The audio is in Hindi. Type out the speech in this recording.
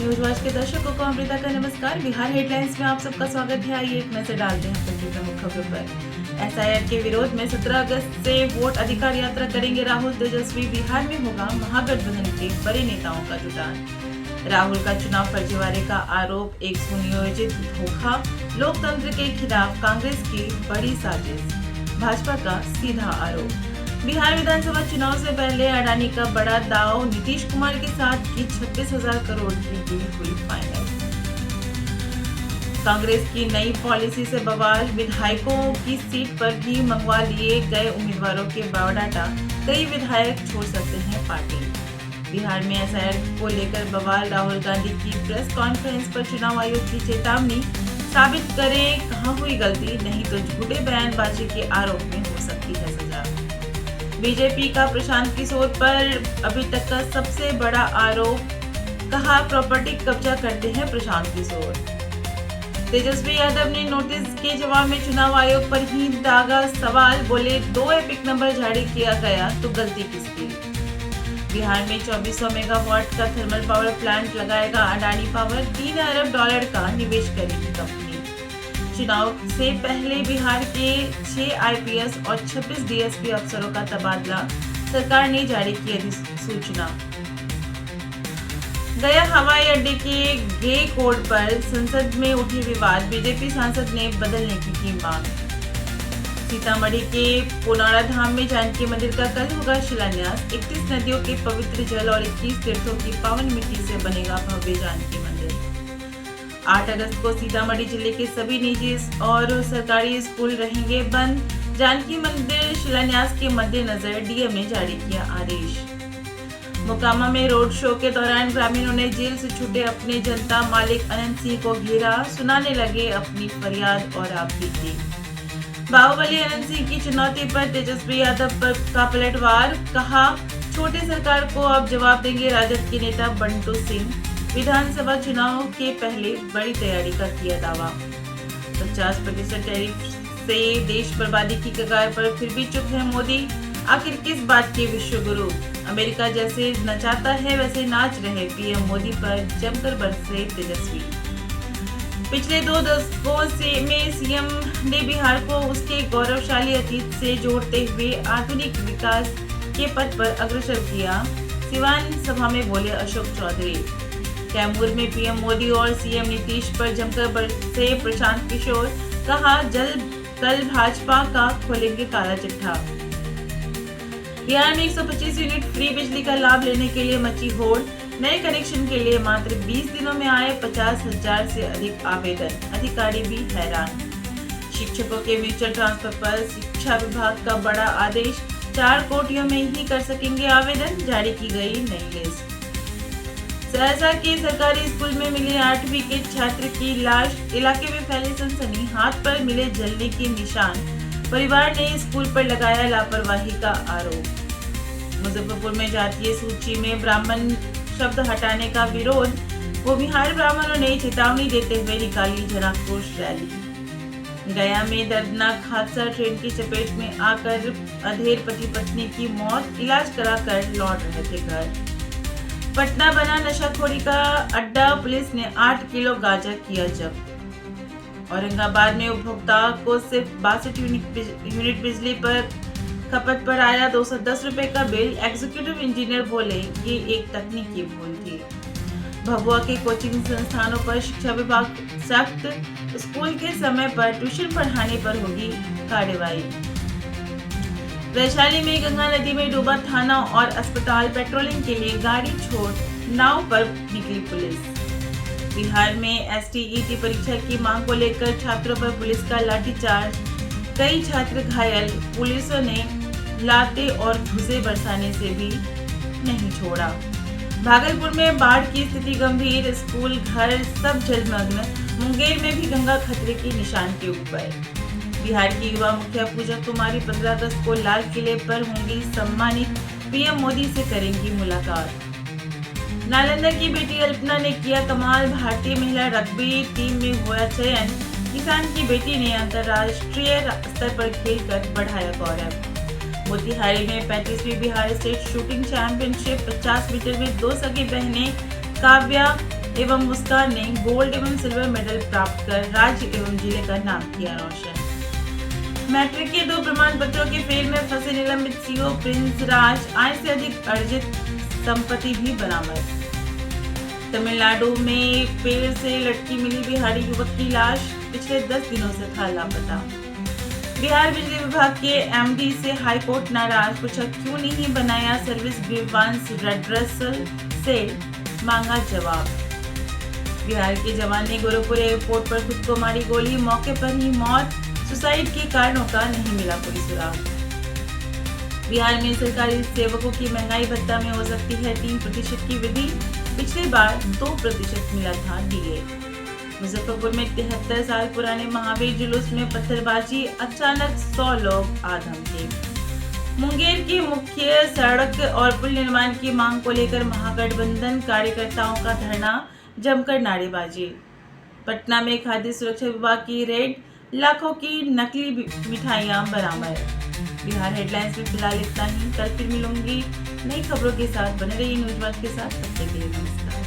न्यूज वॉच के दर्शकों को अमृता का नमस्कार। बिहार हेडलाइंस में आप सबका स्वागत है। आइए एक नजर डालते हैं अपनी प्रमुख खबरों पर। एसआईआर के विरोध में 17 अगस्त से वोट अधिकार यात्रा करेंगे राहुल तेजस्वी। बिहार में होगा महागठबंधन के बड़े नेताओं का जुटान। राहुल का चुनाव फर्जीवाड़े का आरोप, एक सुनियोजित धोखा, लोकतंत्र के खिलाफ कांग्रेस की बड़ी साजिश, भाजपा का सीधा आरोप। बिहार विधानसभा चुनाव से पहले अडानी का बड़ा दांव, नीतीश कुमार के साथ की 26,000 करोड़ की डील हुई फाइनल। कांग्रेस की नई पॉलिसी से बवाल, विधायकों की सीट पर भी मंगवा लिए गए उम्मीदवारों के बायोडाटा, कई विधायक छोड़ सकते हैं पार्टी। बिहार में एसआईआर को लेकर बवाल, राहुल गांधी की प्रेस कॉन्फ्रेंस पर चुनाव आयोग की चेतावनी, साबित करें कहां हुई गलती, नहीं तो झूठे बयानबाजी के आरोप में हो सकती है सजा। बीजेपी का प्रशांत किशोर पर अभी तक का सबसे बड़ा आरोप, कहा प्रॉपर्टी कब्जा करते हैं प्रशांत किशोर। तेजस्वी यादव ने नोटिस के जवाब में चुनाव आयोग पर ही दागा सवाल, बोले 2 एपिक नंबर जारी किया गया तो गलती किसकी। बिहार में 2400 मेगावाट का थर्मल पावर प्लांट लगाएगा अडानी पावर, $3 अरब का निवेश करेगी कंपनी। चुनाव से पहले बिहार के 6 आईपीएस और 26 डीएसपी अफसरों का तबादला, सरकार ने जारी की अधिसूचना। गया हवाई अड्डे के गे कोड पर संसद में उठी विवाद, बीजेपी सांसद ने बदलने की मांग। सीतामढ़ी के पुनारा धाम में जानकी मंदिर का कल होगा शिलान्यास, 31 नदियों के पवित्र जल और 21 तीर्थों की पावन मिट्टी से बनेगा भव्य जानकी मंदिर। 8 अगस्त को सीतामढ़ी जिले के सभी निजी और सरकारी स्कूल रहेंगे बंद, जानकी मंदिर शिलान्यास के मद्देनजर डीएम ने जारी किया आदेश। मोकामा में रोड शो के दौरान ग्रामीणों ने जेल से छूटे अपने जनता मालिक अनंत सिंह को घेरा, सुनाने लगे अपनी फरियाद और आप बीती। बाहुबली अनंत सिंह की चुनौती पर तेजस्वी यादव का पलटवार, कहा छोटे सरकार को अब जवाब देंगे राजद के नेता बंटू सिंह। विधानसभा चुनाव के पहले बड़ी तैयारी का किया दावा। 50% टैरिफ से देश बर्बादी की कगार पर फिर भी चुप है मोदी, आखिर किस बात के विश्व गुरु। अमेरिका जैसे नचाता है वैसे नाच रहे पीएम मोदी पर जमकर बरसे तेजस्वी। पिछले 2 दशकों में सीएम ने बिहार को उसके गौरवशाली अतीत से जोड़ते हुए आधुनिक विकास के पथ पर अग्रसर किया, सिवान सभा में बोले अशोक चौधरी। कैमूर में पीएम मोदी और सीएम नीतीश पर जमकर बरसे प्रशांत किशोर, कहा कल भाजपा का खोलेंगे काला चिट्ठा। बिहार में 125 यूनिट फ्री बिजली का लाभ लेने के लिए मची होड़, नए कनेक्शन के लिए मात्र 20 दिनों में आए 50,000 से अधिक आवेदन, अधिकारी भी हैरान। शिक्षकों के म्यूचुअल ट्रांसफर पर शिक्षा विभाग का बड़ा आदेश, 4 कोटियों में ही कर सकेंगे आवेदन, जारी की गई नई लिस्ट। सहरसा के सरकारी स्कूल में मिली 8वीं के छात्र की लाश, इलाके में फैली सनसनी, हाथ पर मिले जलने के निशान, परिवार ने स्कूल पर लगाया लापरवाही का आरोप। मुजफ्फरपुर में जातीय सूची में ब्राह्मण शब्द हटाने का विरोध, वो बिहार ब्राह्मणों ने चेतावनी देते हुए निकाली जनाक्रोश रैली। गया में दर्दनाक हादसा, ट्रेन की चपेट में आकर अधेड़ पति पत्नी की मौत, इलाज कराकर लौट रहे थे घर। पटना बना नशाखोरी का अड्डा, पुलिस ने 8 किलो गांजा किया जब्त। औरंगाबाद में उपभोक्ता को सिर्फ 62 यूनिट बिजली पर खपत पर आया 210 रुपए का बिल, एग्जीक्यूटिव इंजीनियर बोले ये एक तकनीकी भूल थी। भभुआ के कोचिंग संस्थानों पर शिक्षा विभाग सख्त, स्कूल के समय पर ट्यूशन पढ़ाने पर होगी कार्रवाई। वैशाली में गंगा नदी में डूबा थाना और अस्पताल, पेट्रोलिंग के लिए गाड़ी छोड़ नाव पर निकली पुलिस। बिहार में एसटीईटी परीक्षा की मांग को लेकर छात्रों पर पुलिस का लाठीचार्ज, कई छात्र घायल, पुलिस ने लाते और घुसे बरसाने से भी नहीं छोड़ा। भागलपुर में बाढ़ की स्थिति गंभीर, स्कूल घर सब जलमग्न, मुंगेर में भी गंगा खतरे के निशान के ऊपर। बिहार की युवा मुखिया पूजा कुमारी 15 अगस्त को लाल किले पर होंगी सम्मानित, पीएम मोदी से करेंगी मुलाकात। नालंदा की बेटी अल्पना ने किया कमाल, भारतीय महिला रग्बी टीम में हुआ चयन, किसान की बेटी ने अंतर्राष्ट्रीय स्तर पर खेलकर बढ़ाया गौरव। मोतिहारी में 35वीं Bihar state shooting championship, 50 meter में 2 सगी बहनें काव्या एवं मुस्कान ने गोल्ड एवं सिल्वर मेडल प्राप्त कर राज्य एवं जिले का नाम किया रोशन। मैट्रिक के 2 प्रमाण पत्रों के फेल में फंसे निलंबित सीओ प्रिंस राज, आय से अधिक अर्जित संपत्ति भी बरामद। तमिलनाडु में पेड़ से लटकी मिली बिहारी युवक की लाश, पिछले 10 दिनों से था लापता। बिहार बिजली विभाग के एमडी से हाईकोर्ट नाराज, पूछा क्यों नहीं बनाया सर्विस ग्रीवांस रेड्रेसल सेल, मांगा जवाब। बिहार के जवान ने गोरखपुर एयरपोर्ट पर खुद को मारी गोली, मौके पर ही मौत, सुसाइड के कारणों का नहीं मिला कोई सुराग। बिहार में सरकारी सेवकों की महंगाई भत्ता में हो सकती है 3% की वृद्धि, पिछली बार 2% मिला था डीए। मुजफ्फरपुर में 73 साल पुराने महावीर जुलूस में पत्थरबाजी, अचानक 100 लोग आधम थे। मुंगेर की मुख्य सड़क और पुल निर्माण की मांग को लेकर महागठबंधन कार्यकर्ताओं का धरना, जमकर नारेबाजी। पटना में खाद्य सुरक्षा विभाग की रेड, लाखों की नकली मिठाइयां बरामद। बिहार हेडलाइंस में फिलहाल इतना ही, कल फिर मिलूंगी नई खबरों के साथ। बने रहिए न्यूज़ वाच के साथ, तब तक के लिए नमस्कार।